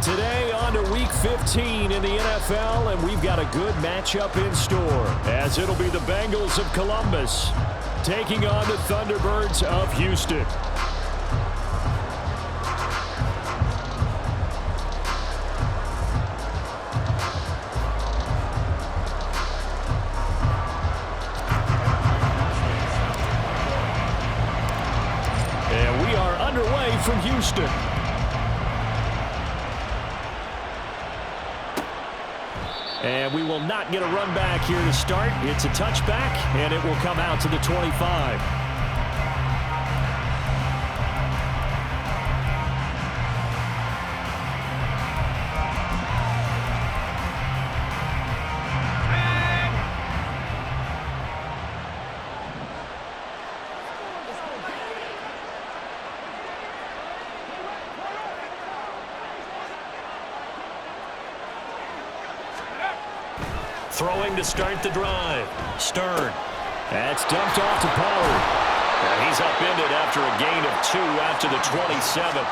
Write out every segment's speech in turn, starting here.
Today on to Week 15 in the NFL, and we've got a good matchup in store, as it'll be the Bengals of Columbus taking on the Thunderbirds of Houston. And we are underway from Houston. And we will not get a run back here to start. It's a touchback, and it will come out to the 25. Throwing to start the drive. Stern. That's dumped off to Pollard. And he's upended after a gain of 2 after the 27.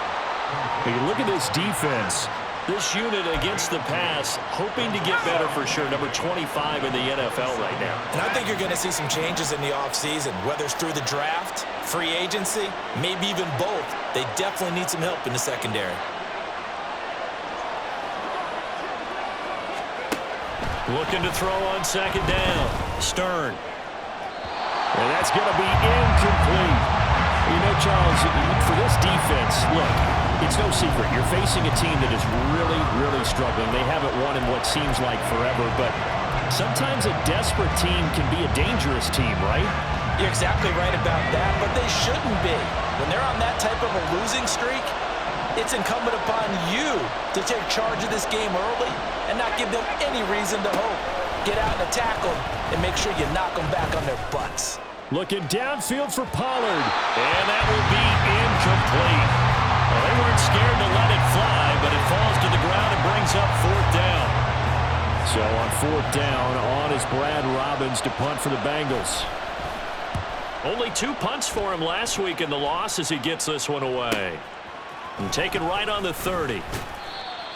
When you look at this defense, this unit against the pass, hoping to get better for sure. Number 25 in the NFL right now. And I think you're going to see some changes in the offseason, whether it's through the draft, free agency, maybe even both. They definitely need some help in the secondary. Looking to throw on second down. Stern. And that's going to be incomplete. You know, Charles, for this defense, look, it's no secret. You're facing a team that is really, really struggling. They haven't won in what seems like forever, but sometimes a desperate team can be a dangerous team, right? You're exactly right about that, but they shouldn't be. When they're on that type of a losing streak, it's incumbent upon you to take charge of this game early and not give them any reason to hope. Get out and attack them and make sure you knock them back on their butts. Looking downfield for Pollard. And that will be incomplete. Well, they weren't scared to let it fly, but it falls to the ground and brings up 4th down. So on 4th down, on is Brad Robbins to punt for the Bengals. Only 2 punts for him last week in the loss as he gets this one away. And taken right on the 30.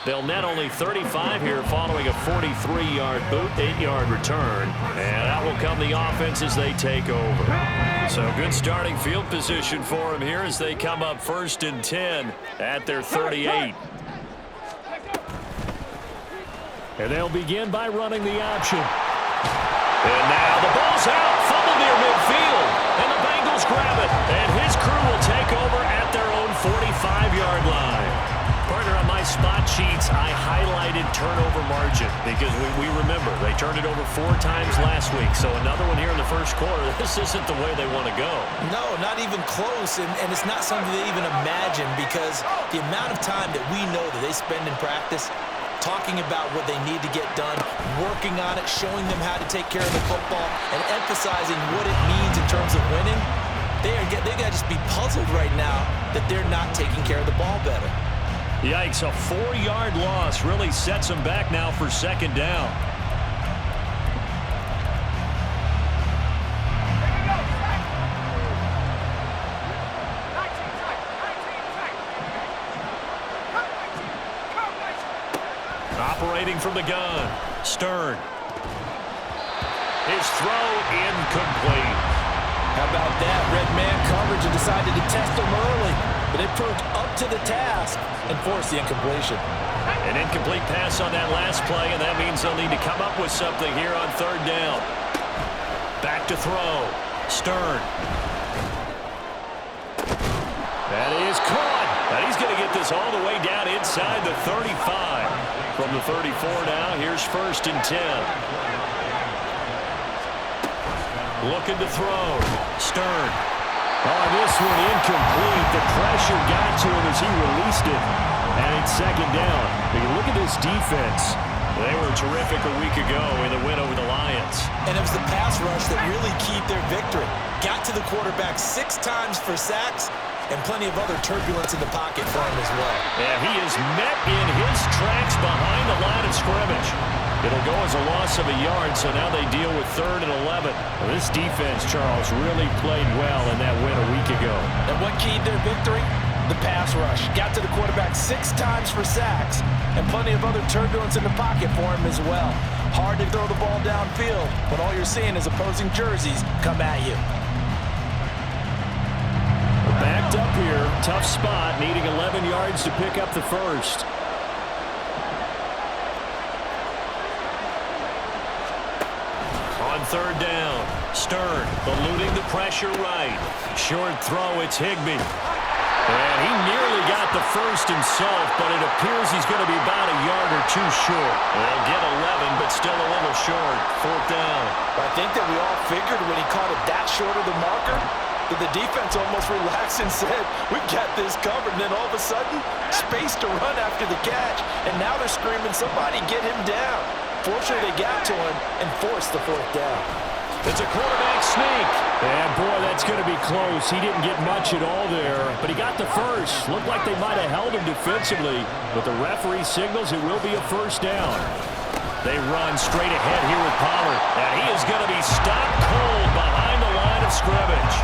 They'll net only 35 here following a 43-yard boot, 8-yard return. And that will come the offense as they take over. So good starting field position for them here as they come up 1st and 10 at their 38. And they'll begin by running the option. And now the ball's out. Fumble near midfield. And the Bengals grab it. And his crew will take over at their own 45-yard line. Partner, on my spot sheets, I highlighted turnover margin because we remember they turned it over 4 times last week. So another one here in the first quarter. This isn't the way they want to go. No, not even close. And it's not something they even imagine because the amount of time that we know that they spend in practice talking about what they need to get done, working on it, showing them how to take care of the football, and emphasizing what it means in terms of winning, they got to just be puzzled right now that they're not taking care of the ball better. Yikes, a 4-yard loss really sets them back now for 2nd down. Operating from the gun, Stern. His throw incomplete. How about that? Red man coverage and decided to test them early. But they proved up to the task and forced the incompletion. An incomplete pass on that last play, and that means they'll need to come up with something here on 3rd down. Back to throw. Stern. That is caught. And he's going to get this all the way down inside the 35. From the 34 now, here's 1st and 10. Looking to throw. Stern. Oh, this one incomplete. The pressure got to him as he released it. And it's 2nd down. If you look at this defense, they were terrific a week ago in the win over the Lions. And it was the pass rush that really keyed their victory. Got to the quarterback 6 times for sacks and plenty of other turbulence in the pocket for him as well. And he is met in his tracks behind the line of scrimmage. It'll go as a loss of a yard, so now they deal with 3rd and 11. Well, this defense, Charles, really played well in that win a week ago. And what keyed their victory? The pass rush got to the quarterback 6 times for sacks, and plenty of other turbulence in the pocket for him as well. Hard to throw the ball downfield when all you're seeing is opposing jerseys come at you. Backed up here, tough spot, needing 11 yards to pick up the first. On third down, Stern eluding the pressure right. Short throw, it's Higbee. And he nearly got the first himself, but it appears he's going to be about a yard or two short. They'll get 11, but still a little short. Fourth down. I think that we all figured when he caught it that short of the marker, that the defense almost relaxed and said, we've got this covered. And then all of a sudden, space to run after the catch. And now they're screaming, somebody get him down. Fortunately, they got to him and forced the fourth down. It's a quarterback sneak. And boy, that's going to be close. He didn't get much at all there, but he got the first. Looked like they might have held him defensively, but the referee signals it will be a first down. They run straight ahead here with Pollard, and he is going to be stopped cold behind the line of scrimmage.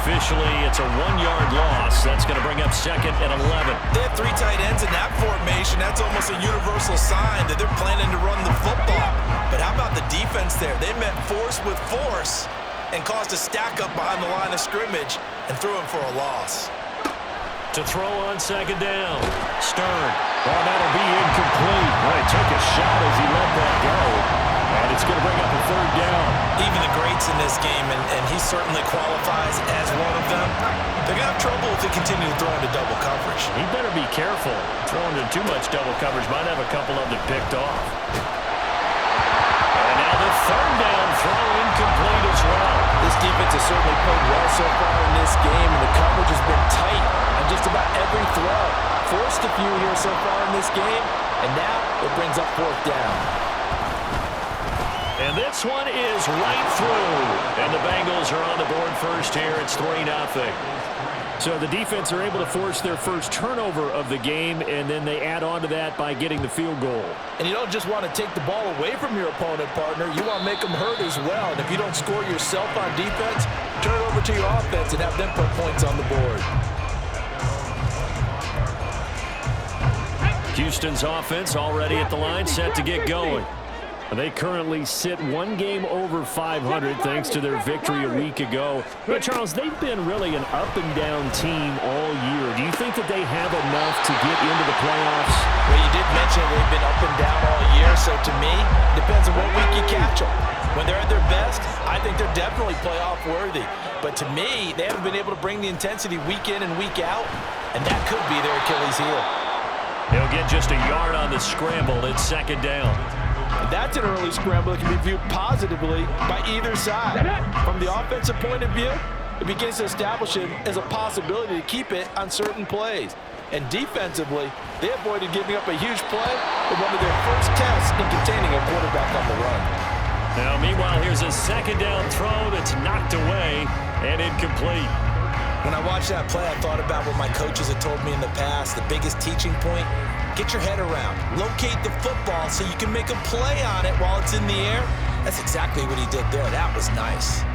Officially, it's a 1-yard loss. That's going to bring up second and 11. They have 3 tight ends in that formation. That's almost a universal sign that they're planning to run the football. But how about the defense there? They met force with force and caused a stack up behind the line of scrimmage and threw him for a loss. To throw on second down, Stern. Oh, that'll be incomplete. Well, he took a shot as he let that go. And it's going to bring up a third down. Even the greats in this game, and he certainly qualifies as one of them, they're going to have trouble if they continue to throw into double coverage. He better be careful. Throwing into too much double coverage might have a couple of them picked off. And now the third down throw incomplete as well. This defense has certainly played well so far in this game, and the coverage has been tight on just about every throw. Forced a few here so far in this game, and now it brings up fourth down. And this one is right through. And the Bengals are on the board first here. It's 3-0. So the defense are able to force their first turnover of the game, and then they add on to that by getting the field goal. And you don't just want to take the ball away from your opponent, partner. You want to make them hurt as well. And if you don't score yourself on defense, turn it over to your offense and have them put points on the board. Houston's offense already at the line, set to get going. They currently sit 1 game over 500 thanks to their victory a week ago. But Charles, they've been really an up-and-down team all year. Do you think that they have enough to get into the playoffs? Well, you did mention they've been up and down all year, so to me, it depends on what week you catch them. When they're at their best, I think they're definitely playoff-worthy. But to me, they haven't been able to bring the intensity week in and week out, and that could be their Achilles heel. They'll get just a yard on the scramble. It's second down. And that's an early scramble that can be viewed positively by either side. From the offensive point of view, it begins to establish it as a possibility to keep it on certain plays. And defensively, they avoided giving up a huge play in one of their first tests in containing a quarterback on the run. Now, meanwhile, here's a second down throw that's knocked away and incomplete. When I watched that play, I thought about what my coaches had told me in the past. The biggest teaching point, get your head around. Locate the football so you can make a play on it while it's in the air. That's exactly what he did there. That was nice.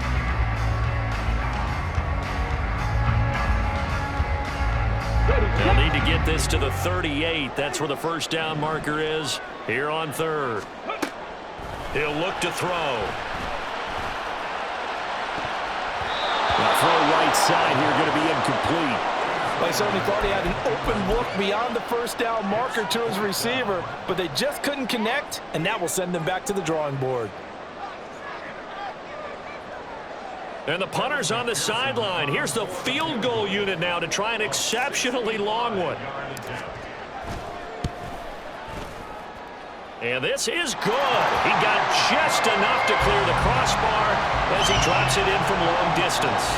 They'll need to get this to the 38. That's where the first down marker is here on third. He'll look to throw. The throw right side here going to be incomplete. I certainly thought he had an open look beyond the first down marker to his receiver, but they just couldn't connect, and that will send them back to the drawing board. And the punter's on the sideline. Here's the field goal unit now to try an exceptionally long one. And this is good. He got just enough to clear the crossbar as he drops it in from long distance.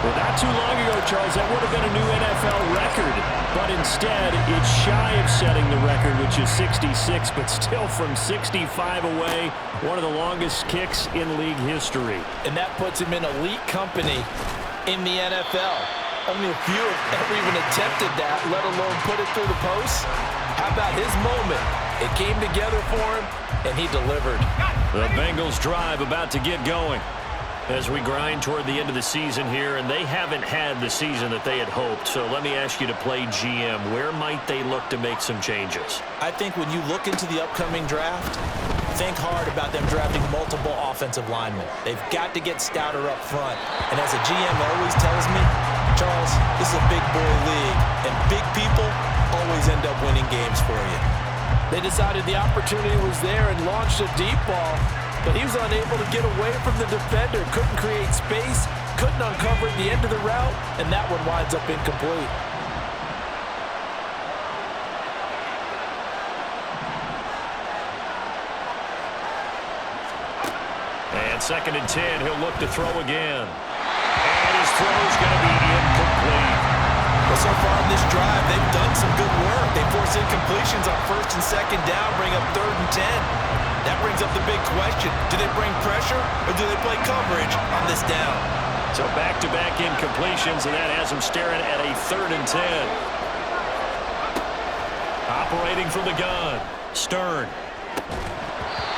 Well, not too long ago, Charles, that would have been a new NFL record. But instead, it's shy of setting the record, which is 66, but still from 65 away, one of the longest kicks in league history. And that puts him in elite company in the NFL. Only a few have ever even attempted that, let alone put it through the post. How about his moment? It came together for him, and he delivered. The Bengals drive about to get going. As we grind toward the end of the season here, and they haven't had the season that they had hoped. So let me ask you to play GM. Where might they look to make some changes? I think when you look into the upcoming draft, think hard about them drafting multiple offensive linemen. They've got to get stouter up front. And as a GM always tells me, Charles, this is a big boy league, and big people always end up winning games for you. They decided the opportunity was there and launched a deep ball, but he was unable to get away from the defender. Couldn't create space, couldn't uncover at the end of the route, and that one winds up incomplete. And 2nd and 10, he'll look to throw again. And his throw's going to be incomplete. Well, so far in this drive, they've done some good work. They force incompletions on 1st and 2nd down, bring up 3rd and 10. That brings up the big question. Do they bring pressure or do they play coverage on this down? So back-to-back incompletions, and that has them staring at a 3rd and 10. Operating from the gun, Stern.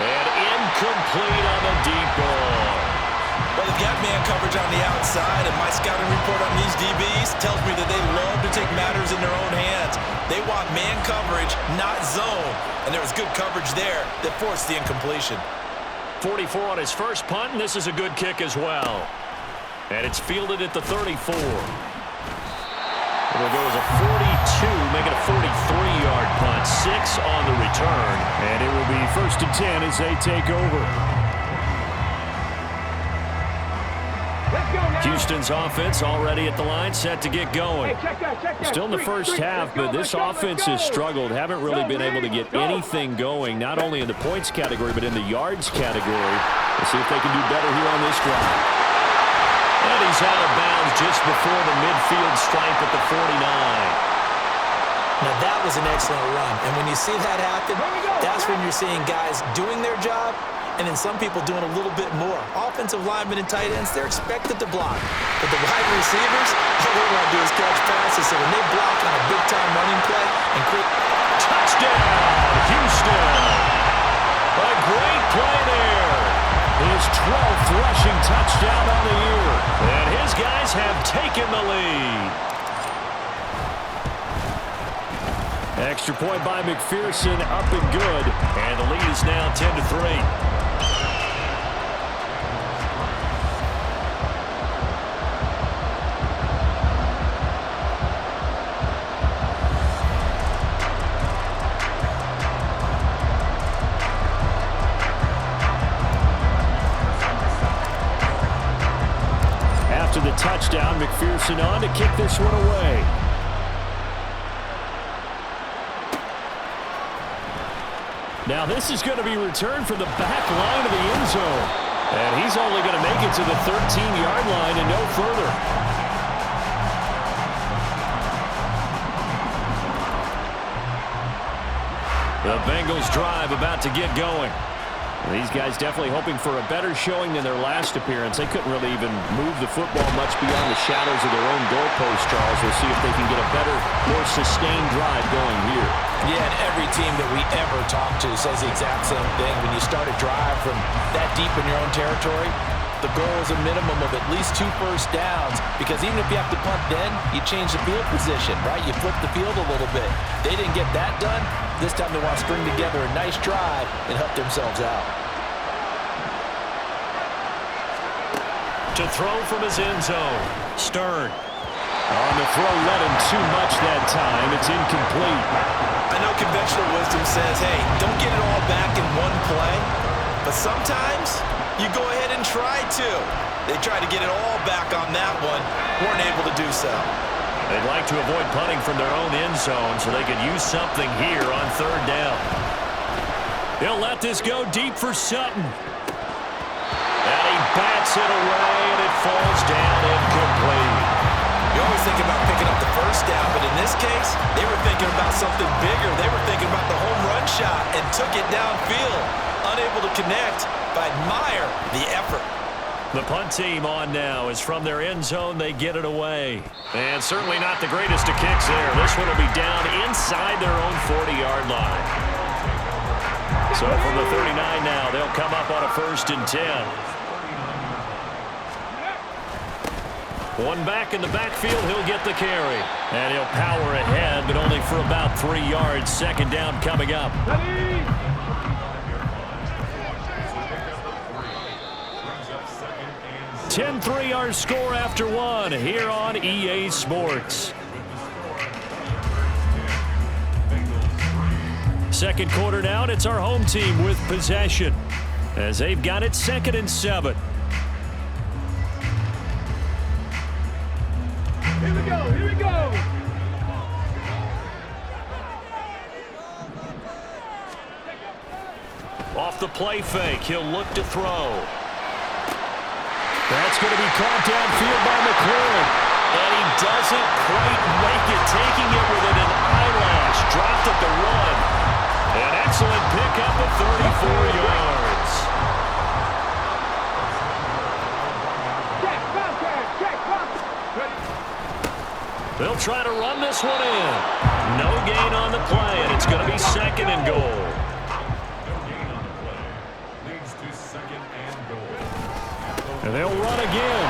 And incomplete on the deep ball. Well, they've got man coverage on the outside, and my scouting report on these DBs tells me that they love to take matters in their own hands. They want man coverage, not zone. And there was good coverage there that forced the incompletion. 44 on his first punt, and this is a good kick as well. And it's fielded at the 34. It'll go as a 42, make it a 43-yard punt. 6 on the return. And it will be 1st and 10 as they take over. Houston's offense already at the line, set to get going. Still in the first half, but this offense has struggled. Haven't really been able to get anything going, not only in the points category, but in the yards category. Let's see if they can do better here on this drive. And he's out of bounds just before the midfield stripe at the 49. Now, that was an excellent run. And when you see that happen, that's when you're seeing guys doing their job and then some people doing a little bit more. Offensive linemen and tight ends, they're expected to block. But the wide receivers, all they want to do is catch passes. So when they block on a big-time running play and quick... Touchdown, Houston! A great play there. His 12th rushing touchdown on the year. And his guys have taken the lead. Extra point by McPherson, up and good. And the lead is now 10-3. After the touchdown, McPherson on to kick this one away. Now this is going to be returned from the back line of the end zone. And he's only going to make it to the 13-yard line and no further. The Bengals drive about to get going. These guys definitely hoping for a better showing than their last appearance. They couldn't really even move the football much beyond the shadows of their own goalpost, Charles. We'll see if they can get a better, more sustained drive going here. Yeah, and every team that we ever talk to says the exact same thing. When you start a drive from that deep in your own territory, the goal is a minimum of at least 2 first downs, because even if you have to punt then, you change the field position, right? You flip the field a little bit. They didn't get that done. This time they want to string together a nice drive and help themselves out. To throw from his end zone, Stern. On the throw, led him too much that time. It's incomplete. I know conventional wisdom says, hey, don't get it all back in one play. But sometimes you go ahead and try to. They tried to get it all back on that one. Weren't able to do so. They'd like to avoid punting from their own end zone so they could use something here on 3rd down. They'll let this go deep for Sutton. And he bats it away, and it falls down incomplete. You always think about picking up the first down, but in this case, they were thinking about something bigger. They were thinking about the home run shot and took it downfield. Unable to connect, but admire the effort. The punt team on now is from their end zone. They get it away. And certainly not the greatest of kicks there. This one will be down inside their own 40-yard line. So from the 39 now, they'll come up on a 1st and 10. One back in the backfield, he'll get the carry. And he'll power ahead, but only for about 3 yards. Second down coming up. 10-3 our score after one here on EA Sports. Second quarter now, and it's our home team with possession as they've got it 2nd and 7. Here we go, here we go. Off the play fake, he'll look to throw. That's going to be caught downfield by McLaurin. And he doesn't quite make it, taking it within an eyelash. Dropped at the run. An excellent pickup of 34 yards. They'll try to run this one in. No gain on the play, and it's going to be 2nd and goal. And they'll run again.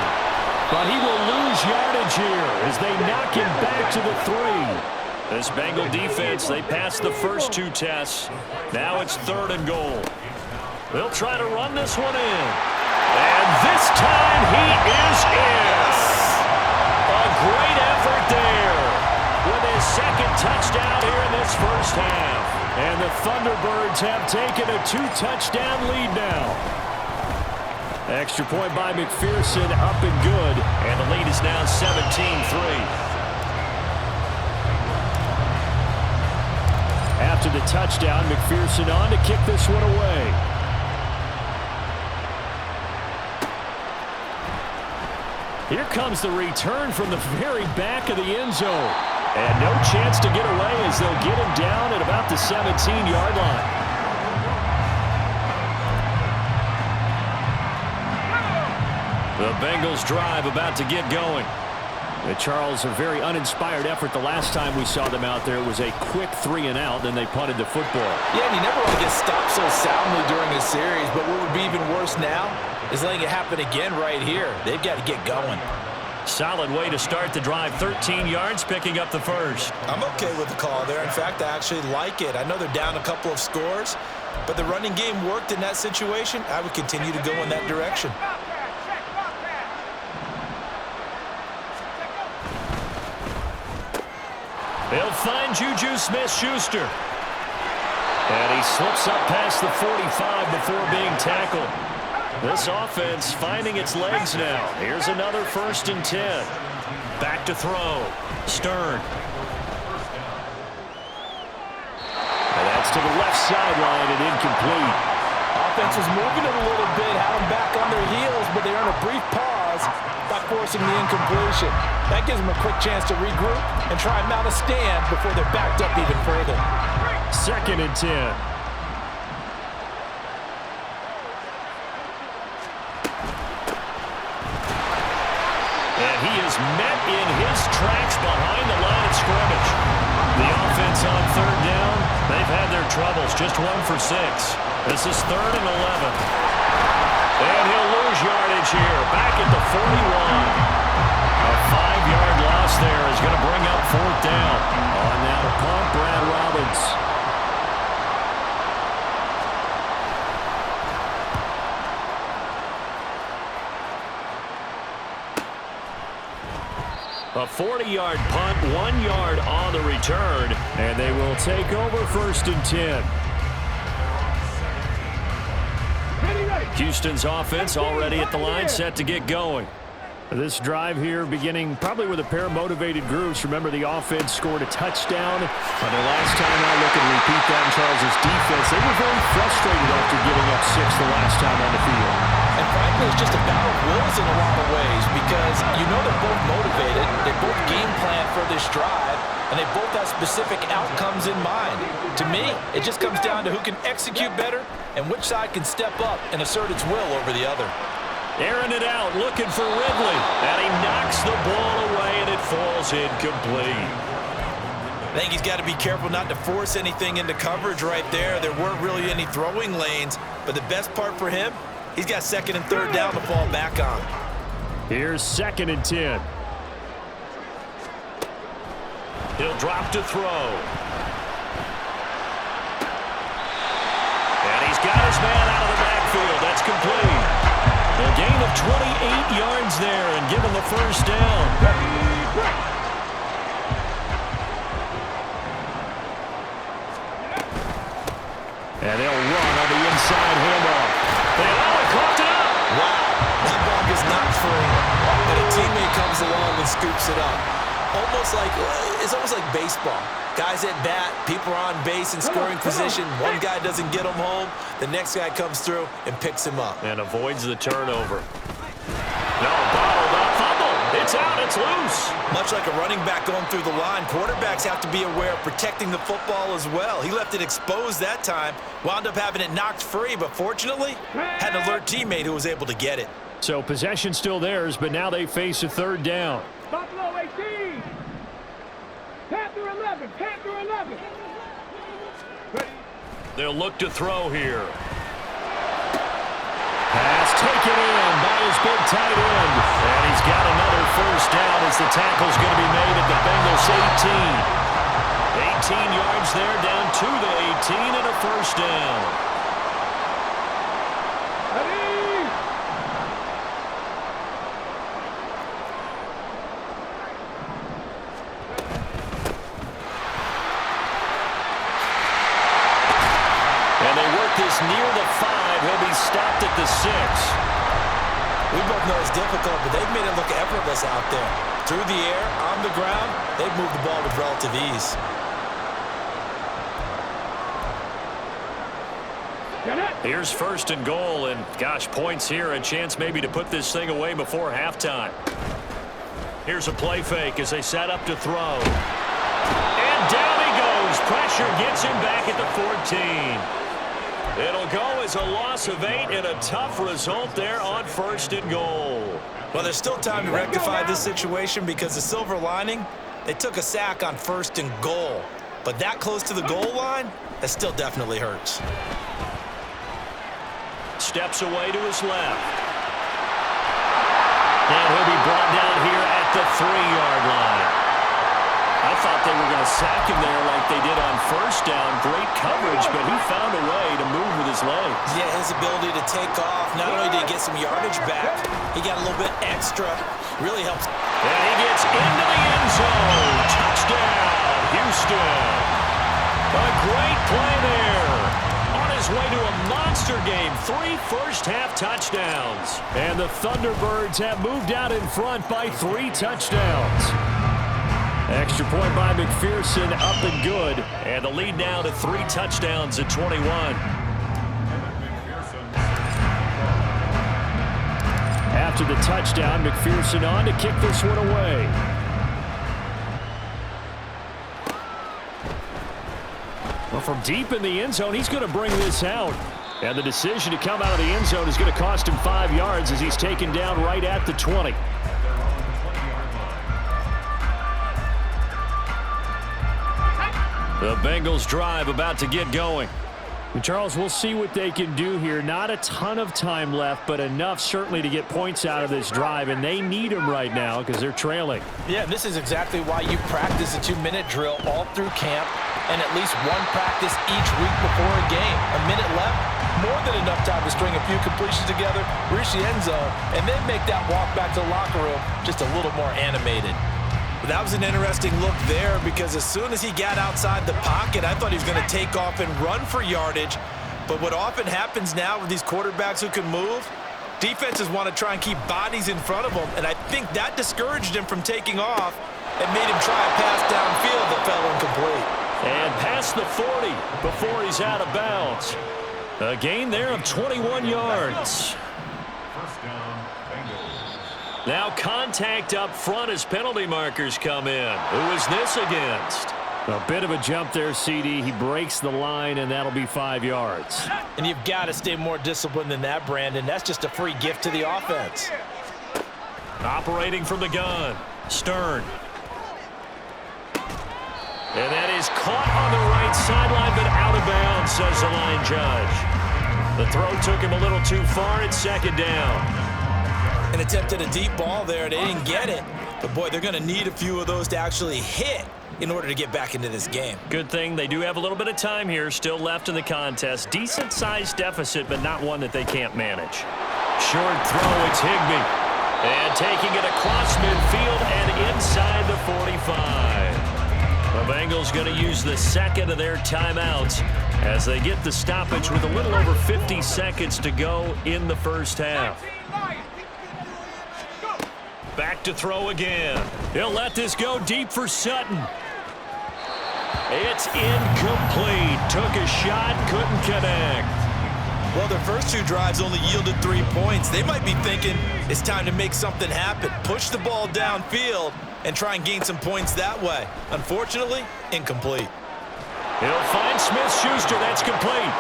But he will lose yardage here as they knock him back to the 3. This Bengal defense, they passed the first 2 tests. Now it's 3rd and goal. They'll try to run this one in. And this time he is in. A great effort there with his 2nd touchdown here in this first half. And the Thunderbirds have taken a 2-touchdown lead now. Extra point by McPherson, up and good. And the lead is now 17-3. After the touchdown, McPherson on to kick this one away. Here comes the return from the very back of the end zone. And no chance to get away as they'll get him down at about the 17-yard line. The Bengals drive about to get going. Charles, a very uninspired effort the last time we saw them out there. It was a quick 3 and out, then they punted the football. Yeah, and you never want to get stopped so soundly during a series, but what would be even worse now is letting it happen again right here. They've got to get going. Solid way to start the drive. 13 yards, picking up the first. I'm okay with the call there. In fact, I actually like it. I know they're down a couple of scores, but the running game worked in that situation. I would continue to go in that direction. They'll find Juju Smith-Schuster. And he slips up past the 45 before being tackled. This offense finding its legs now. Here's another 1st and 10. Back to throw. Stern. And that's to the left sideline and incomplete. Offense was moving it a little bit, had them back on their heels, but they earned a brief pause by forcing the incompletion. That gives them a quick chance to regroup and try and mount a stand before they're backed up even further. 2nd and 10. And he is met in his tracks behind the line of scrimmage. The offense on 3rd down, they've had their troubles. Just 1 for 6. This is 3rd and 11. And he'll lose yardage here. Back at the 41. A 5-yard loss there is going to bring up 4th down. On now to punt, Brad Robbins. A 40-yard punt, 1 yard on the return, and they will take over 1st and 10. Houston's offense already at the line, set to get going. This drive here beginning probably with a pair of motivated groups. Remember, the offense scored a touchdown. On their last time out, look and repeat that in Charles's defense. They were very frustrated after giving up 6 the last time on the field. And frankly, it's just a battle of wills in a lot of ways because you know they're both motivated. They both game plan for this drive, and they both have specific outcomes in mind. To me, it just comes down to who can execute better and which side can step up and assert its will over the other. Airing it out, looking for Ridley. And he knocks the ball away, and it falls incomplete. I think he's got to be careful not to force anything into coverage right there. There weren't really any throwing lanes, but the best part for him, he's got 2nd and 3rd down to fall back on. Here's 2nd and 10. He'll drop to throw. And he's got his man out of the backfield. That's complete. A gain of 28 yards there and given the first down. And they'll run on the inside handoff. They caught it up. Wow, that ball is not free. And a teammate comes along and scoops it up. It's almost like baseball. Guys at bat, people are on base in scoring position. One guy doesn't get him home. The next guy comes through and picks him up. And avoids the turnover. No, bottled up, fumble. It's out, it's loose. Much like a running back going through the line, quarterbacks have to be aware of protecting the football as well. He left it exposed that time, wound up having it knocked free, but fortunately, had an alert teammate who was able to get it. So possession still theirs, but now they face a third down. Buffalo 18. Panther 11. Panther 11. They'll look to throw here. Pass taken in by his big tight end. And he's got another first down as the tackle's going to be made at the Bengals 18. 18 yards there, down to the 18 and a first down. And they work this near the 5. He'll be stopped at the 6. We both know it's difficult, but they've made it look effortless out there. Through the air, on the ground, they've moved the ball with relative ease. Here's first and goal, and gosh, points here, a chance maybe to put this thing away before halftime. Here's a play fake as they set up to throw. And down he goes. Pressure gets him back at the 14. It'll go as a loss of 8 and a tough result there on first and goal. Well, there's still time to rectify this situation because the silver lining, they took a sack on first and goal. But that close to the goal line, that still definitely hurts. Steps away to his left. And he'll be brought down here at the 3-yard line. I thought they were going to sack him there like they did on first down. Great coverage, but he found a way to move with his legs. Yeah, his ability to take off, not only did he get some yardage back, he got a little bit extra. Really helps. And he gets into the end zone. Touchdown, Houston. A great play there. On his way to a monster game. 3 first-half touchdowns. And the Thunderbirds have moved out in front by 3 touchdowns. Extra point by McPherson, up and good. And the lead now to 3 touchdowns at 21. After the touchdown, McPherson on to kick this one away. Well, from deep in the end zone, he's going to bring this out. And the decision to come out of the end zone is going to cost him 5 yards as he's taken down right at the 20. The Bengals drive about to get going. And Charles, we'll see what they can do here. Not a ton of time left, but enough certainly to get points out of this drive, and they need them right now because they're trailing. Yeah, this is exactly why you practice a 2-minute drill all through camp and at least one practice each week before a game. A minute left, more than enough time to string a few completions together, reach the end zone, and then make that walk back to the locker room just a little more animated. That was an interesting look there because as soon as he got outside the pocket, I thought he was going to take off and run for yardage. But what often happens now with these quarterbacks who can move, defenses want to try and keep bodies in front of them, and I think that discouraged him from taking off and made him try a pass downfield that fell incomplete. And past the 40 before he's out of bounds. A gain there of 21 yards. Now contact up front as penalty markers come in. Who is this against? A bit of a jump there, CD. He breaks the line, and that'll be 5 yards. And you've got to stay more disciplined than that, Brandon. That's just a free gift to the offense. Operating from the gun, Stern. And that is caught on the right sideline, but out of bounds, says the line judge. The throw took him a little too far. It's second down. An attempt at a deep ball there. They didn't get it. But, boy, they're going to need a few of those to actually hit in order to get back into this game. Good thing they do have a little bit of time here still left in the contest. Decent-sized deficit, but not one that they can't manage. Short throw, it's Higbee. And taking it across midfield and inside the 45. The Bengals going to use the second of their timeouts as they get the stoppage with a little over 50 seconds to go in the first half. Back to throw again. He'll let this go deep for Sutton. It's incomplete. Took a shot, couldn't connect. Well, their first 2 drives only yielded 3 points. They might be thinking it's time to make something happen. Push the ball downfield and try and gain some points that way. Unfortunately, incomplete. He'll find Smith-Schuster. That's complete.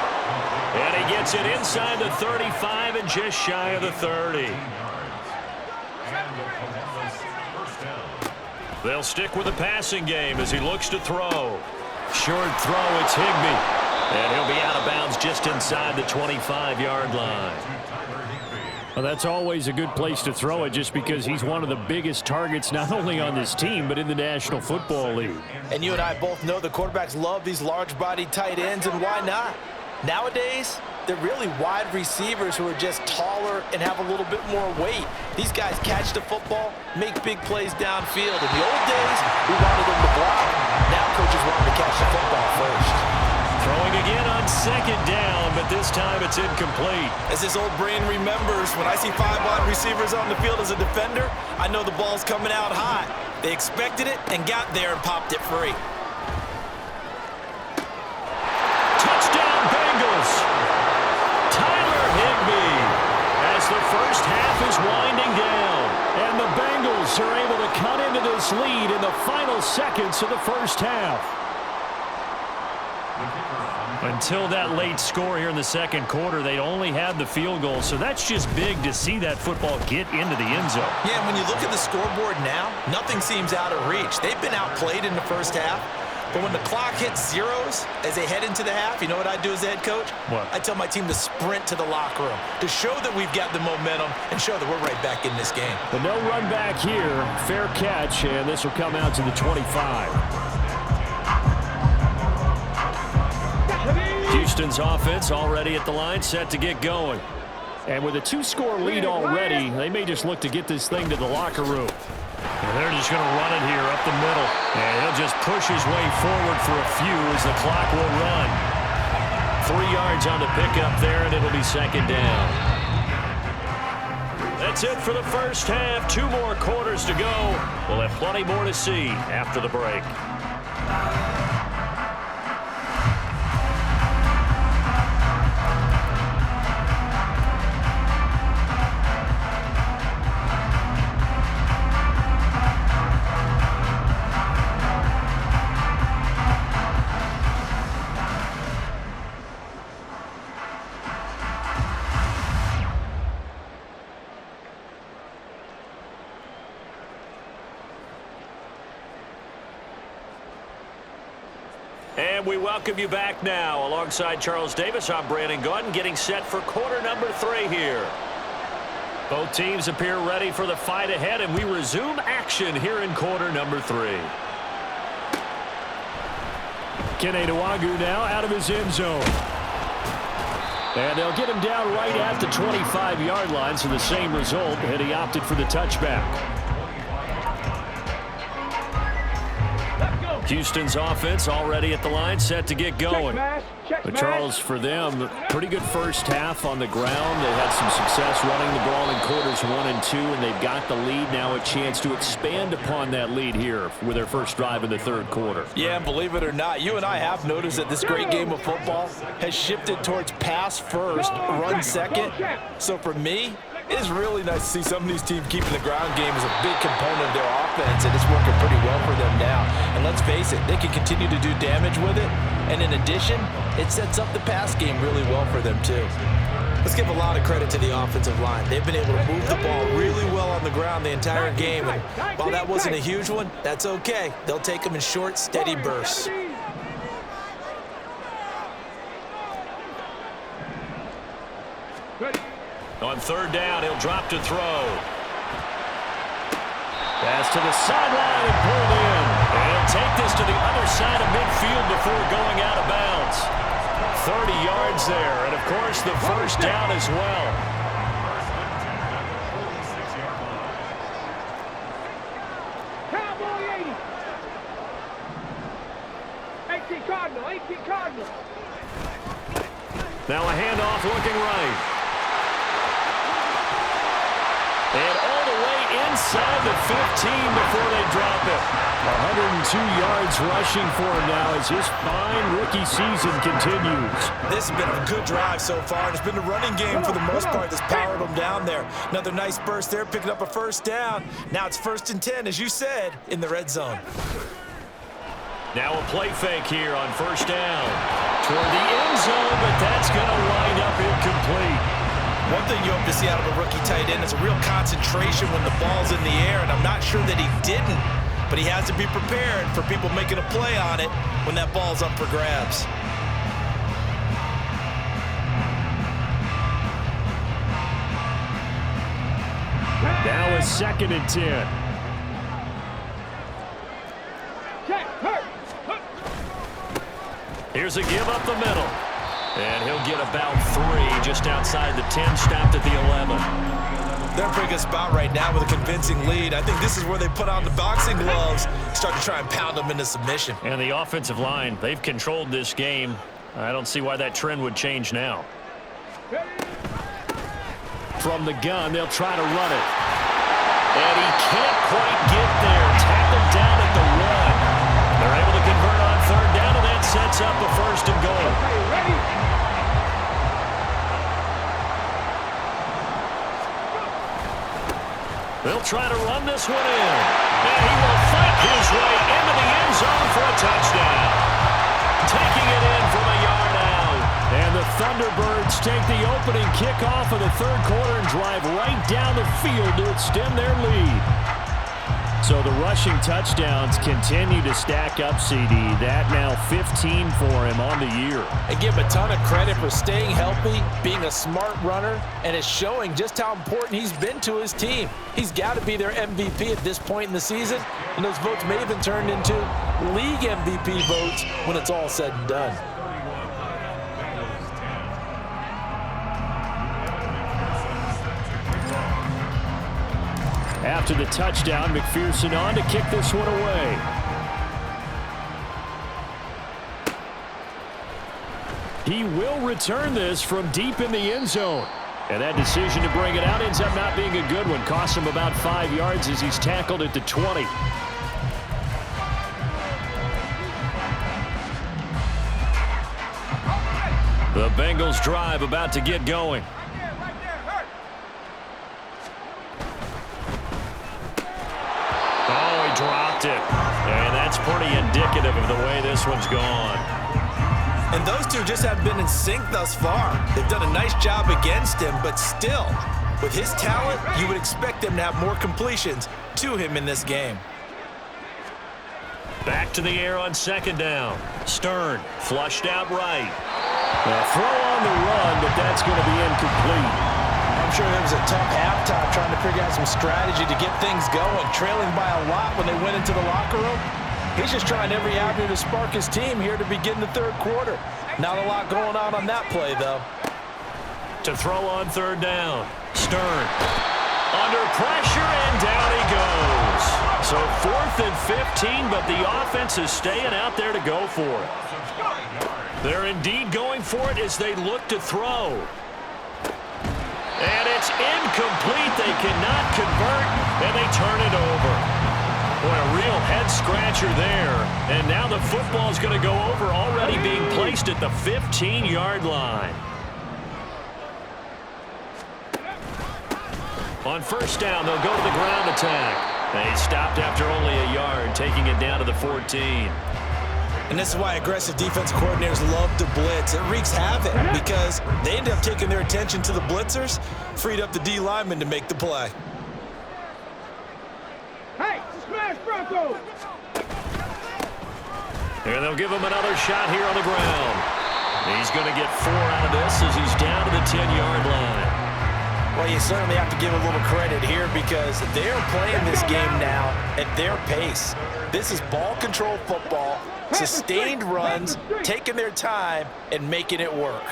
And he gets it inside the 35 and just shy of the 30. They'll stick with the passing game as he looks to throw. Short throw, it's Higbee. And he'll be out of bounds just inside the 25-yard line. Well, that's always a good place to throw it just because he's one of the biggest targets not only on this team but in the National Football League. And you and I both know the quarterbacks love these large-bodied tight ends, and why not? Nowadays, they're really wide receivers who are just taller and have a little bit more weight. These guys catch the football, make big plays downfield. In the old days, we wanted them to block. Now coaches want them to catch the football first. Throwing again on second down, but this time it's incomplete. As his old brain remembers, when I see 5 wide receivers on the field as a defender, I know the ball's coming out hot. They expected it and got there and popped it free. Touchdown, Bengals! Tyler Higbee as the first half is winding down. And the Bengals are able to cut into this lead in the final seconds of the first half. Until that late score here in the second quarter, they only had the field goal, so that's just big to see that football get into the end zone. Yeah, when you look at the scoreboard now, nothing seems out of reach. They've been outplayed in the first half, but when the clock hits zeros as they head into the half, you know what I do as the head coach? What? I tell my team to sprint to the locker room to show that we've got the momentum and show that we're right back in this game. But no run back here. Fair catch, and this will come out to the 25. Houston's offense already at the line, set to get going. And with a 2-score lead already, they may just look to get this thing to the locker room. And they're just going to run it here up the middle. And he'll just push his way forward for a few as the clock will run. 3 yards on the pickup there, and it'll be second down. That's it for the first half. 2 more quarters to go. We'll have plenty more to see after the break. And we welcome you back now. Alongside Charles Davis, I'm Brandon Gordon, getting set for quarter number 3 here. Both teams appear ready for the fight ahead, and we resume action here in quarter number 3. Kene Nwagu now out of his end zone. And they'll get him down right at the 25-yard line, so the same result, and he opted for the touchback. Houston's offense already at the line, set to get going. But Charles, for them, pretty good first half on the ground. They had some success running the ball in quarters 1 and 2, and they've got the lead now, a chance to expand upon that lead here with their first drive in the third quarter. Yeah, and believe it or not, you and I have noticed that this great game of football has shifted towards pass first, run second. So for me, it's really nice to see some of these teams keeping the ground game as a big component of their offense, and it's working pretty well for them now. And let's face it, they can continue to do damage with it. And in addition, it sets up the pass game really well for them too. Let's give a lot of credit to the offensive line. They've been able to move the ball really well on the ground the entire game. And while that wasn't a huge one, that's okay. They'll take them in short, steady bursts. On third down, he'll drop to throw. Pass to the sideline and pulled in. And take this to the other side of midfield before going out of bounds. 30 yards there, and of course the first down as well. Cowboy 80. 18 Cardinal, 18 Cardinal. Now a handoff looking right. And all the way inside the 15 before they drop it. 102 yards rushing for him now as his fine rookie season continues. This has been a good drive so far, and it's been the running game for the most part that's powered them down there. Another nice burst there, picking up a first down. Now it's 1st and 10, as you said, in the red zone. Now a play fake here on first down. Toward the end zone, but that's going to wind up incomplete. One thing you hope to see out of a rookie tight end is a real concentration when the ball's in the air, and I'm not sure that he didn't, but he has to be prepared for people making a play on it when that ball's up for grabs. Now a 2nd and 10. Check, hurt. Here's a give up the middle. And he'll get about 3 just outside the 10, stopped at the 11. They're a pretty good spot right now with a convincing lead. I think this is where they put on the boxing gloves, start to try and pound them into submission. And the offensive line, they've controlled this game. I don't see why that trend would change now. From the gun, they'll try to run it. And he can't quite get there. Tackled down at the 1. They're able to convert on 3rd down, and that sets up a 1st and goal. Okay, ready? They'll try to run this one in. And he will fight his way into the end zone for a touchdown. Taking it in from a yard out. And the Thunderbirds take the opening kickoff of the 3rd quarter and drive right down the field to extend their lead. So the rushing touchdowns continue to stack up, CD. That now 15 for him on the year. And give him a ton of credit for staying healthy, being a smart runner, and it's showing just how important he's been to his team. He's got to be their MVP at this point in the season, and those votes may have been turned into league MVP votes when it's all said and done. After the touchdown, McPherson on to kick this one away. He will return this from deep in the end zone. And that decision to bring it out ends up not being a good one. Costs him about 5 yards as he's tackled at the 20. The Bengals drive about to get going. Dropped it. And that's pretty indicative of the way this one's gone. And those two just haven't been in sync thus far. They've done a nice job against him, but still, with his talent, you would expect them to have more completions to him in this game. Back to the air on 2nd down. Stern flushed out right. A throw on the run, but that's going to be incomplete. I'm sure there was a tough halftime trying to figure out some strategy to get things going, trailing by a lot when they went into the locker room. He's just trying every avenue to spark his team here to begin the 3rd quarter. Not a lot going on that play, though. To throw on 3rd down. Stern under pressure, and down he goes. So 4th and 15, but the offense is staying out there to go for it. They're indeed going for it as they look to throw. And it's incomplete. They cannot convert, and they turn it over. Boy, a real head-scratcher there. And now the football's going to go over, already being placed at the 15-yard line. On 1st down, they'll go to the ground attack. They stopped after only a yard, taking it down to the 14. And this is why aggressive defensive coordinators love to blitz. It wreaks havoc because they end up taking their attention to the blitzers, freed up the D lineman to make the play. Hey, smash Bronco! And they'll give him another shot here on the ground. He's going to get 4 out of this as he's down to the 10-yard line. Well, you certainly have to give a little credit here because they're playing this game now at their pace. This is ball control football, sustained runs, taking their time, and making it work.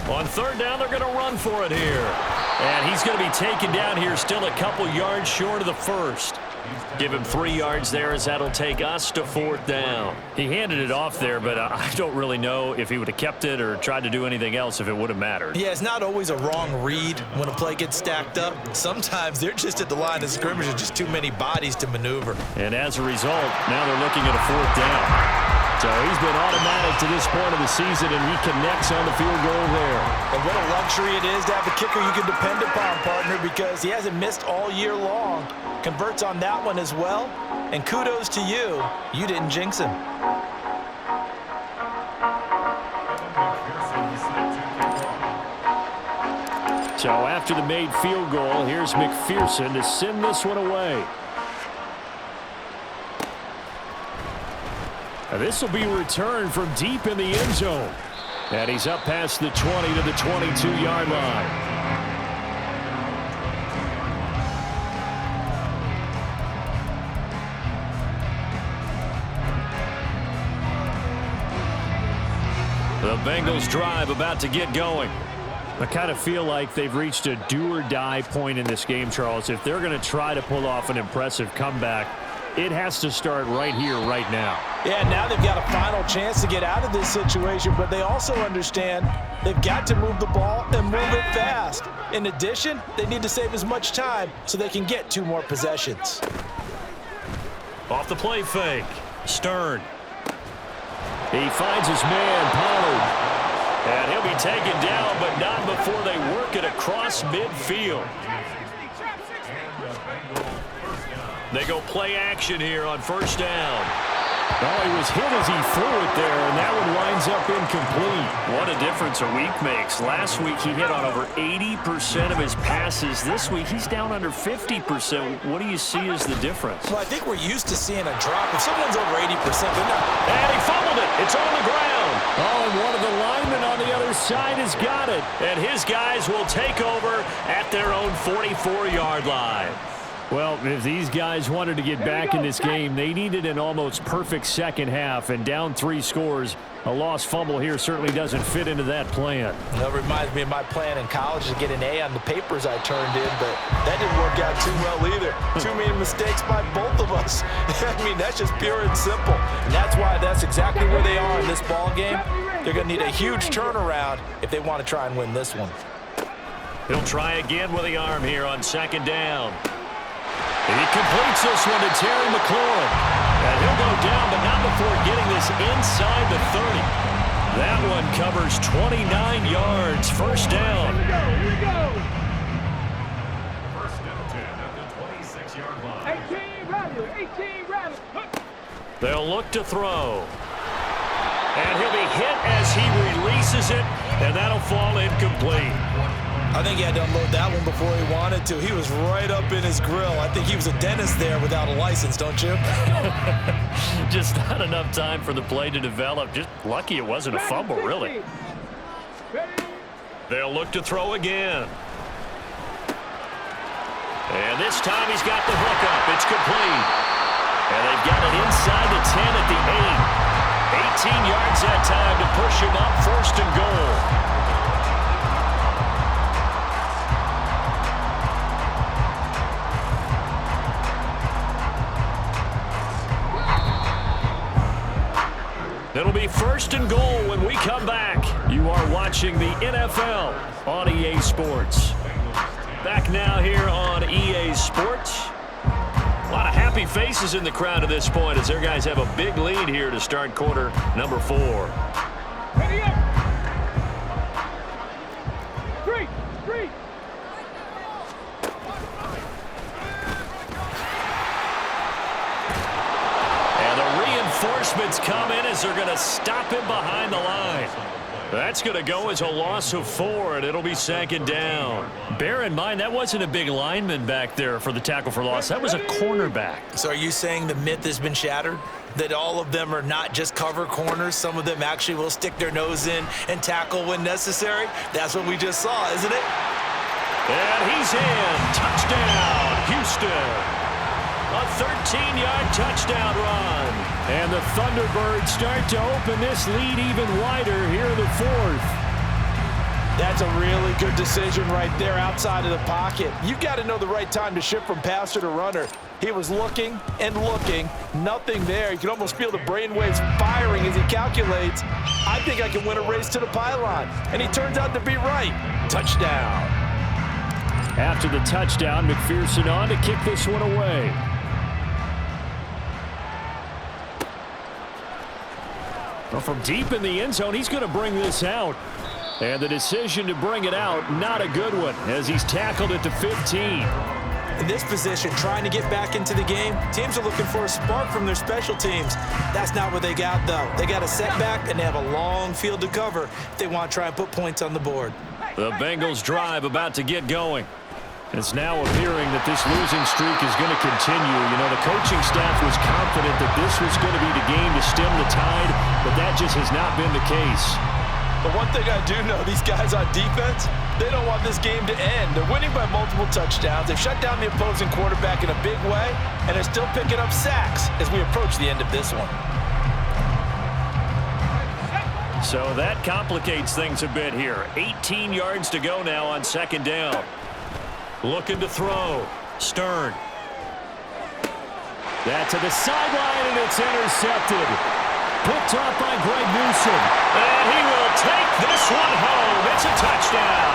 On third down, they're going to run for it here. And he's going to be taken down here, still a couple yards short of the first. Give him 3 yards there as that'll take us to fourth down. He handed it off there, but I don't really know if he would have kept it or tried to do anything else if it would have mattered. Yeah, it's not always a wrong read when a play gets stacked up. Sometimes they're just at the line of scrimmage and just too many bodies to maneuver. And as a result, now they're looking at a fourth down. So he's been automatic to this point of the season, and he connects on the field goal there. And what a luxury it is to have a kicker you can depend upon, partner, because he hasn't missed all year long. Converts on that one as well. And kudos to you. You didn't jinx him. So after the made field goal, here's McPherson to send this one away. This will be returned from deep in the end zone. And he's up past the 20 to the 22-yard line. The Bengals drive about to get going. I kind of feel like they've reached a do-or-die point in this game, Charles. If they're going to try to pull off an impressive comeback, it has to start right here, right now. Yeah, now they've got a final chance to get out of this situation, but they also understand they've got to move the ball and move it fast. In addition, they need to save as much time so they can get 2 more possessions. Off the play fake, Stern. He finds his man, Pollard. And he'll be taken down, but not before they work it across midfield. They go play action here on first down. Oh, he was hit as he threw it there, and that one winds up incomplete. What a difference a week makes. Last week he hit on over 80% of his passes. This week he's down under 50%. What do you see as the difference? Well, I think we're used to seeing a drop. If someone's over 80%, they're not. And he fumbled it. It's on the ground. Oh, and one of the linemen on the other side has got it. And his guys will take over at their own 44-yard line. Well, if these guys wanted to get back in this game, they needed an almost perfect second half, and down 3 scores. A lost fumble here certainly doesn't fit into that plan. That reminds me of my plan in college to get an A on the papers I turned in, but that didn't work out too well either. Too many mistakes by both of us. I mean, that's just pure and simple. And that's why that's exactly where they are in this ball game. They're going to need a huge turnaround if they want to try and win this one. He'll try again with the arm here on second down. And he completes this one to Terry McLaurin. And he'll go down, but not before getting this inside the 30. That one covers 29 yards. First down. Here we go. First and 10 at the 26-yard line. 18 rally, 18 rally. They'll look to throw. And he'll be hit as he releases it, and that'll fall incomplete. I think he had to unload that one before he wanted to. He was right up in his grill. I think he was a dentist there without a license, don't you? Just not enough time for the play to develop. Just lucky it wasn't a fumble, really. They'll look to throw again. And this time he's got the hook up. It's complete. And they've got it inside the 10 at the 8. 18 yards that time to push him up, first and goal. It'll be first and goal when we come back. You are watching the NFL on EA Sports. Back now here on EA Sports. A lot of happy faces in the crowd at this point as their guys have a big lead here to start quarter number 4. Ready up. 3. And the reinforcements come in as they're going to stop him behind the line. That's going to go as a loss of 4, and it'll be 2nd down. Bear in mind, that wasn't a big lineman back there for the tackle for loss. That was a cornerback. So are you saying the myth has been shattered? That all of them are not just cover corners? Some of them actually will stick their nose in and tackle when necessary? That's what we just saw, isn't it? And he's in. Touchdown, Houston. A 13-yard touchdown run. And the Thunderbirds start to open this lead even wider here in the 4th. That's a really good decision right there outside of the pocket. You got to know the right time to shift from passer to runner. He was looking and looking, nothing there. You can almost feel the brainwaves firing as he calculates, I think I can win a race to the pylon. And he turns out to be right. Touchdown. After the touchdown, McPherson on to kick this one away. Well, from deep in the end zone, he's going to bring this out. And the decision to bring it out, not a good one, as he's tackled at the 15. In this position, trying to get back into the game, teams are looking for a spark from their special teams. That's not what they got, though. They got a setback, and they have a long field to cover if they want to try and put points on the board. The Bengals drive about to get going. It's now appearing that this losing streak is going to continue. You know, the coaching staff was confident that this was going to be the game to stem the tide, but that just has not been the case. But one thing I do know, these guys on defense, they don't want this game to end. They're winning by multiple touchdowns. They've shut down the opposing quarterback in a big way, and they're still picking up sacks as we approach the end of this one. So that complicates things a bit here. 18 yards to go now on 2nd down. Looking to throw. Stern. That to the sideline, and it's intercepted. Picked off by Greg Newsom. And he will take this one home. It's a touchdown.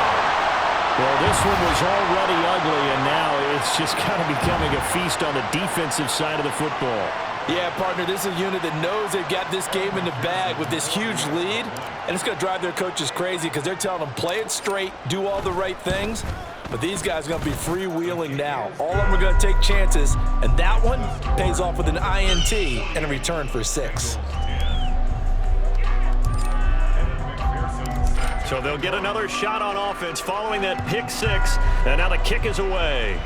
Well, this one was already ugly, and now it's just kind of becoming a feast on the defensive side of the football. Yeah, partner, this is a unit that knows they've got this game in the bag with this huge lead, and it's going to drive their coaches crazy because they're telling them play it straight, do all the right things. But these guys are going to be freewheeling now. All of them are going to take chances, and that one pays off with an INT and a return for 6. So they'll get another shot on offense following that pick 6, and now the kick is away.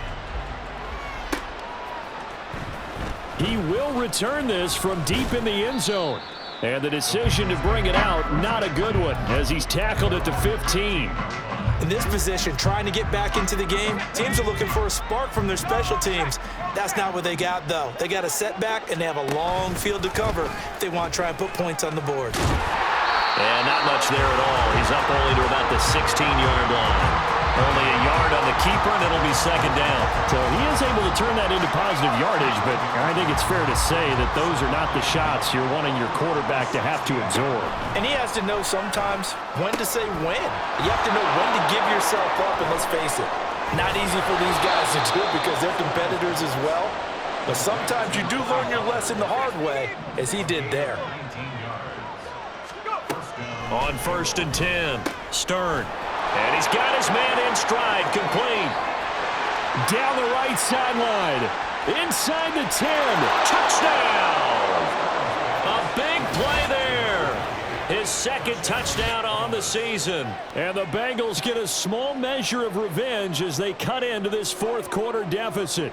He will return this from deep in the end zone. And the decision to bring it out, not a good one, as he's tackled at the 15. In this position, trying to get back into the game, teams are looking for a spark from their special teams. That's not what they got, though. They got a setback, and they have a long field to cover if they want to try and put points on the board. And not much there at all. He's up only to about the 16-yard line. Only a yard on the keeper, and it'll be 2nd down. So he is able to turn that into positive yardage, but I think it's fair to say that those are not the shots you're wanting your quarterback to have to absorb. And he has to know sometimes when to say when. You have to know when to give yourself up, and let's face it, not easy for these guys to do because they're competitors as well. But sometimes you do learn your lesson the hard way, as he did there. On 1st and 10, Stern. And he's got his man in stride, complete. Down the right sideline. Inside the 10. Touchdown! A big play there. His 2nd touchdown on the season. And the Bengals get a small measure of revenge as they cut into this 4th quarter deficit.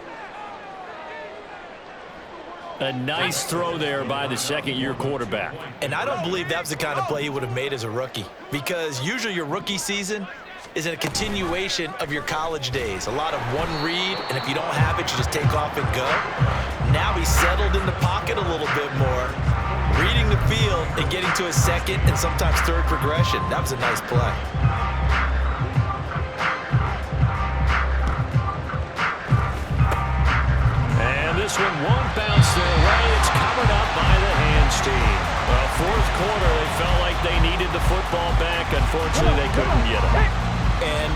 A nice throw there by the 2nd-year quarterback. And I don't believe that was the kind of play he would have made as a rookie, because usually your rookie season is a continuation of your college days. A lot of one read, and if you don't have it, you just take off and go. Now he's settled in the pocket a little bit more, reading the field and getting to his 2nd and sometimes 3rd progression. That was a nice play. This one won't bounce their way. It's covered up by the hands team. Well, 4th quarter, they felt like they needed the football back. Unfortunately, they couldn't get it. And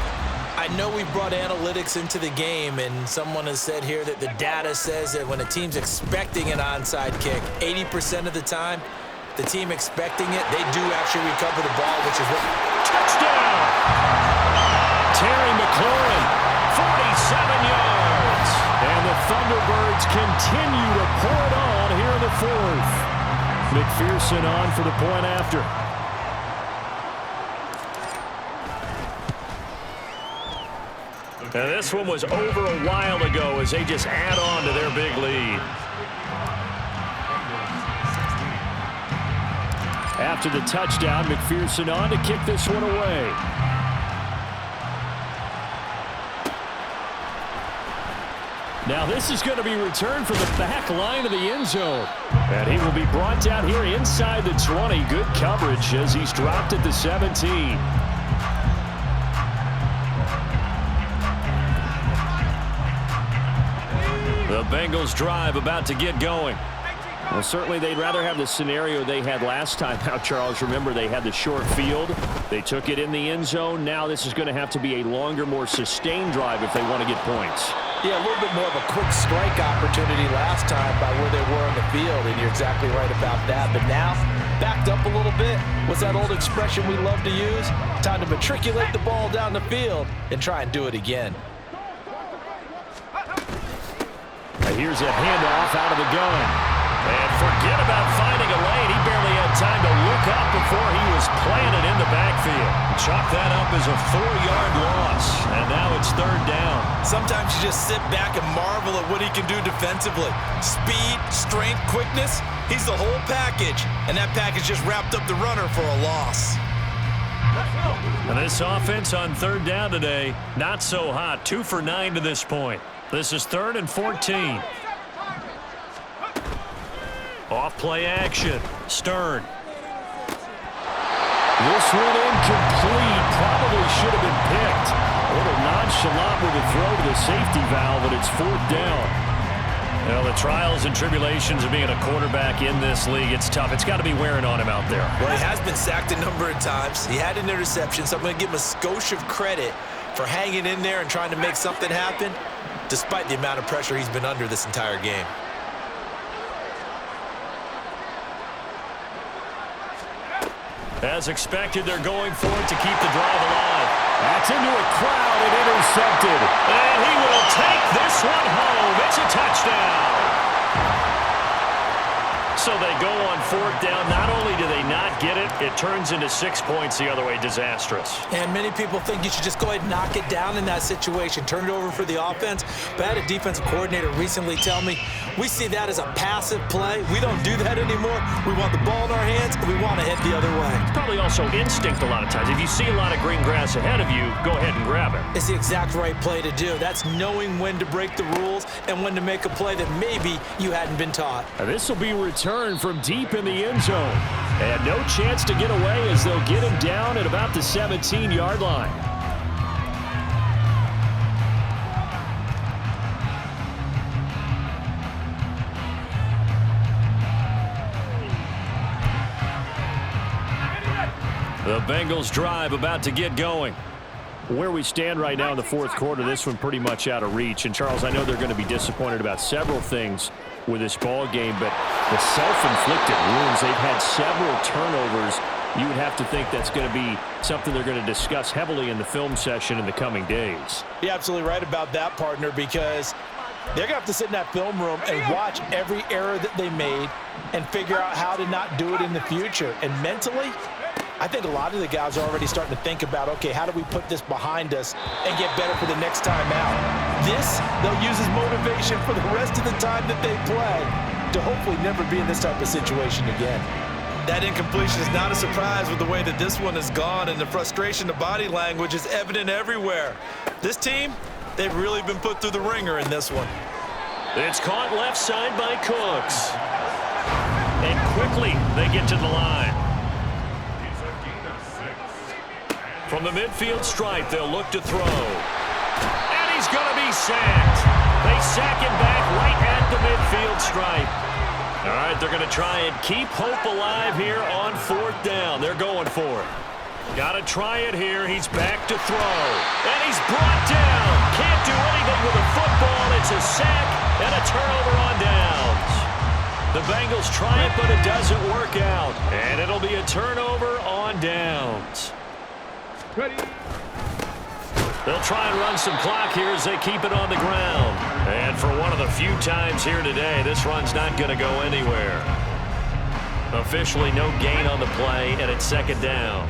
I know we brought analytics into the game, and someone has said here that the data says that when a team's expecting an onside kick, 80% of the time, the team expecting it, they do actually recover the ball, which is what... Touchdown! Terry McLaurin, 47 yards. And the Thunderbirds continue to pour it on here in the 4th. McPherson on for the point after. And this one was over a while ago as they just add on to their big lead. After the touchdown, McPherson on to kick this one away. Now this is going to be returned from the back line of the end zone. And he will be brought down here inside the 20. Good coverage as he's dropped at the 17. The Bengals drive about to get going. Well, certainly they'd rather have the scenario they had last time out, Charles. Remember, they had the short field. They took it in the end zone. Now this is going to have to be a longer, more sustained drive if they want to get points. Yeah, a little bit more of a quick strike opportunity last time by where they were on the field, and you're exactly right about that. But now, backed up a little bit. What's that old expression we love to use? Time to matriculate the ball down the field and try and do it again. Now here's a handoff out of the gun. And forget about finding a lane. He barely had time to look up before he was planted in the backfield. Chalk that up as a 4-yard loss. And now it's third down. Sometimes you just sit back and marvel at what he can do defensively. Speed, strength, quickness. He's the whole package. And that package just wrapped up the runner for a loss. And this offense on third down today, not so hot. 2 for 9 to this point. This is 3rd and 14. Off play action. Stern. This one incomplete. Probably should have been picked. A little nonchalant with a throw to the safety valve, but it's 4th down. Well, the trials and tribulations of being a quarterback in this league, it's tough. It's got to be wearing on him out there. Well, he has been sacked a number of times. He had an interception, so I'm going to give him a skosh of credit for hanging in there and trying to make something happen, despite the amount of pressure he's been under this entire game. As expected, they're going for it to keep the drive alive. That's into a crowd and intercepted. And he will take this one home. It's a touchdown. So they go on 4th down. Not only do they not get it, it turns into 6 points the other way. Disastrous. And many people think you should just go ahead and knock it down in that situation. Turn it over for the offense. But I had a defensive coordinator recently tell me, we see that as a passive play. We don't do that anymore. We want the ball in our hands, and we want to head the other way. It's probably also instinct a lot of times. If you see a lot of green grass ahead of you, go ahead and grab it. It's the exact right play to do. That's knowing when to break the rules and when to make a play that maybe you hadn't been taught. Now this will be returned from deep in the end zone. And no chance to get away as they'll get him down at about the 17-yard line. The Bengals drive about to get going. Where we stand right now in the 4th quarter, this one pretty much out of reach. And, Charles, I know they're going to be disappointed about several things with this ball game, but the self-inflicted wounds, they've had several turnovers. You would have to think that's going to be something they're going to discuss heavily in the film session in the coming days. You're absolutely right about that, partner, because they're going to have to sit in that film room and watch every error that they made and figure out how to not do it in the future. And mentally, I think a lot of the guys are already starting to think about, okay, how do we put this behind us and get better for the next time out? This, they'll use as motivation for the rest of the time that they play to hopefully never be in this type of situation again. That incompletion is not a surprise with the way that this one has gone, and the frustration, the body language is evident everywhere. This team, they've really been put through the ringer in this one. It's caught left side by Cooks. And quickly they get to the line. From the midfield stripe, they'll look to throw. And he's going to be sacked. They sack him back right at the midfield stripe. All right, they're going to try and keep hope alive here on 4th down. They're going for it. Got to try it here. He's back to throw. And he's brought down. Can't do anything with a football. It's a sack and a turnover on downs. The Bengals try it, but it doesn't work out. And it'll be a turnover on downs. Ready. They'll try and run some clock here as they keep it on the ground. And for one of the few times here today, this run's not going to go anywhere. Officially no gain on the play, and it's 2nd down.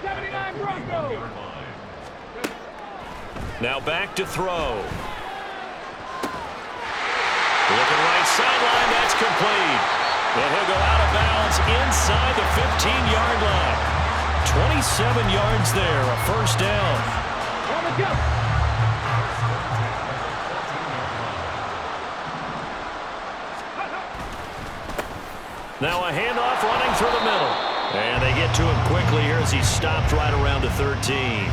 79 Broncos. Now back to throw. Looking right sideline, that's complete. And he'll go out of bounds inside the 15-yard line. 27 yards there, a first down. Now a handoff running through the middle. And they get to him quickly here as he stopped right around the 13.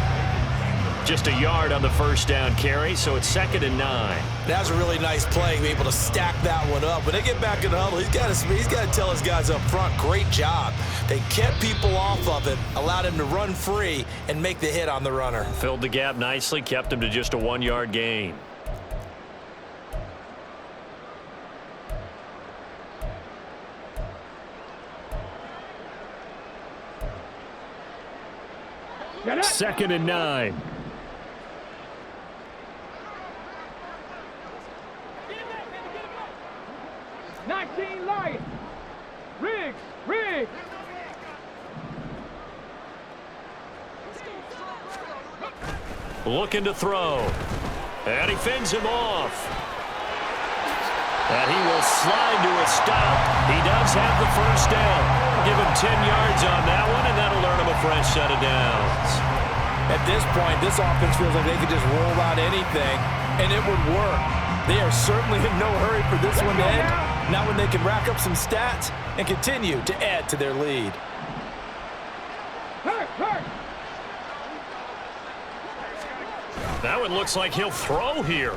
Just a yard on the first down carry, so it's 2nd and 9. That's a really nice play, be able to stack that one up. When they get back in the huddle, he's got to tell his guys up front, great job. They kept people off of him, allowed him to run free and make the hit on the runner. Filled the gap nicely, kept him to just a 1-yard gain. Second and 9. Lions. Riggs. Looking to throw. And he fends him off. And he will slide to a stop. He does have the first down. Give him 10 yards on that one, and that'll earn him a fresh set of downs. At this point, this offense feels like they could just roll out anything, and it would work. They are certainly in no hurry for this one to end. Not when they can rack up some stats and continue to add to their lead. That one looks like he'll throw here.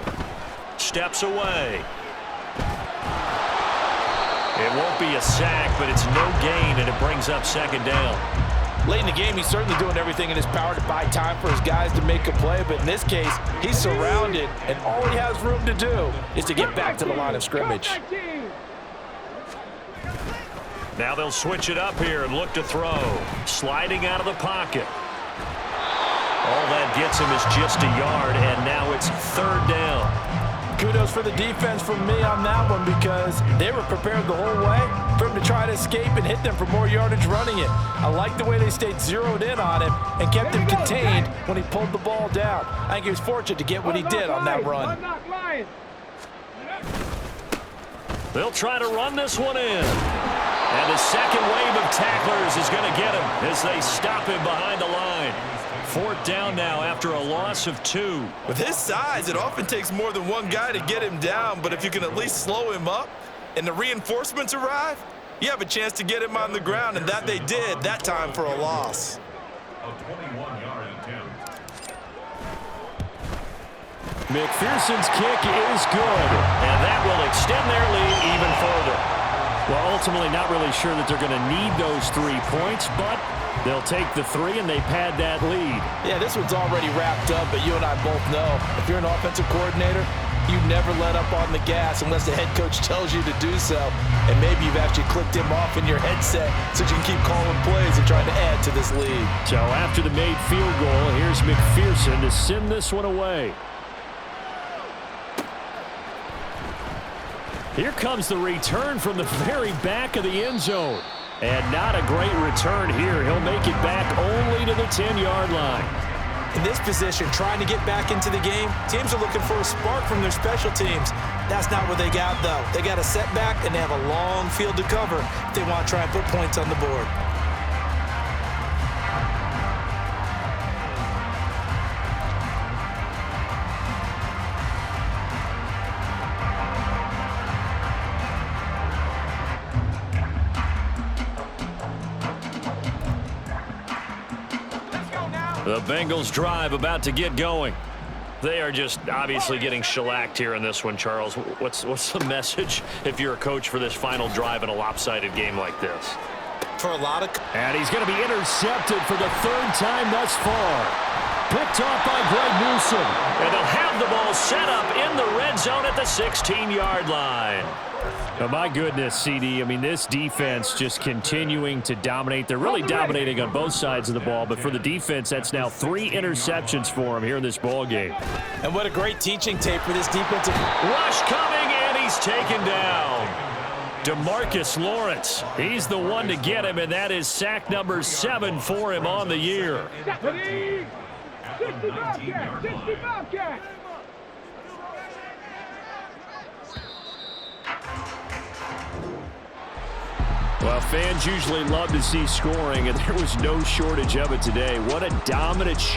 Steps away. It won't be a sack, but it's no gain, and it brings up 2nd down. Late in the game, he's certainly doing everything in his power to buy time for his guys to make a play, but in this case, he's surrounded, and all he has room to do is to get back to the line of scrimmage. Now they'll switch it up here and look to throw. Sliding out of the pocket. All that gets him is just a yard, and now it's 3rd down. Kudos for the defense from me on that one because they were prepared the whole way for him to try to escape and hit them for more yardage running it. I like the way they stayed zeroed in on him and kept him contained when he pulled the ball down. I think he was fortunate to get what he did on that run. They'll try to run this one in. And the second wave of tacklers is going to get him as they stop him behind the line. 4th down now after a loss of 2. With his size, it often takes more than one guy to get him down, but if you can at least slow him up and the reinforcements arrive, you have a chance to get him on the ground, and that they did that time for a loss. A 21-yard attempt. McPherson's kick is good, and that will extend their lead even further. Well, ultimately not really sure that they're going to need those 3 points, but they'll take the 3 and they pad that lead. Yeah, this one's already wrapped up, but you and I both know if you're an offensive coordinator, you never let up on the gas unless the head coach tells you to do so. And maybe you've actually clicked him off in your headset so you can keep calling plays and trying to add to this lead. So after the made field goal, here's McPherson to send this one away. Here comes the return from the very back of the end zone. And not a great return here. He'll make it back only to the 10-yard line. In this position, trying to get back into the game, teams are looking for a spark from their special teams. That's not what they got, though. They got a setback, and they have a long field to cover if they want to try and put points on the board. The Bengals drive about to get going. They are just obviously getting shellacked here in this one, Charles. What's the message if you're a coach for this final drive in a lopsided game like this? For a lot of... And he's going to be intercepted for the 3rd time thus far. Picked off by Greg Newsom. And they'll have the ball set up in the red zone at the 16-yard line. Oh, my goodness, CD. I mean, this defense just continuing to dominate. They're really dominating on both sides of the ball, but for the defense, that's now 3 interceptions for them here in this ball game. And what a great teaching tape for this defensive. Rush coming, and he's taken down. DeMarcus Lawrence, he's the one to get him, and that is sack number 7 for him on the year. 60 Bobcat, 60 Bobcat. Well, fans usually love to see scoring, and there was no shortage of it today. What a dominant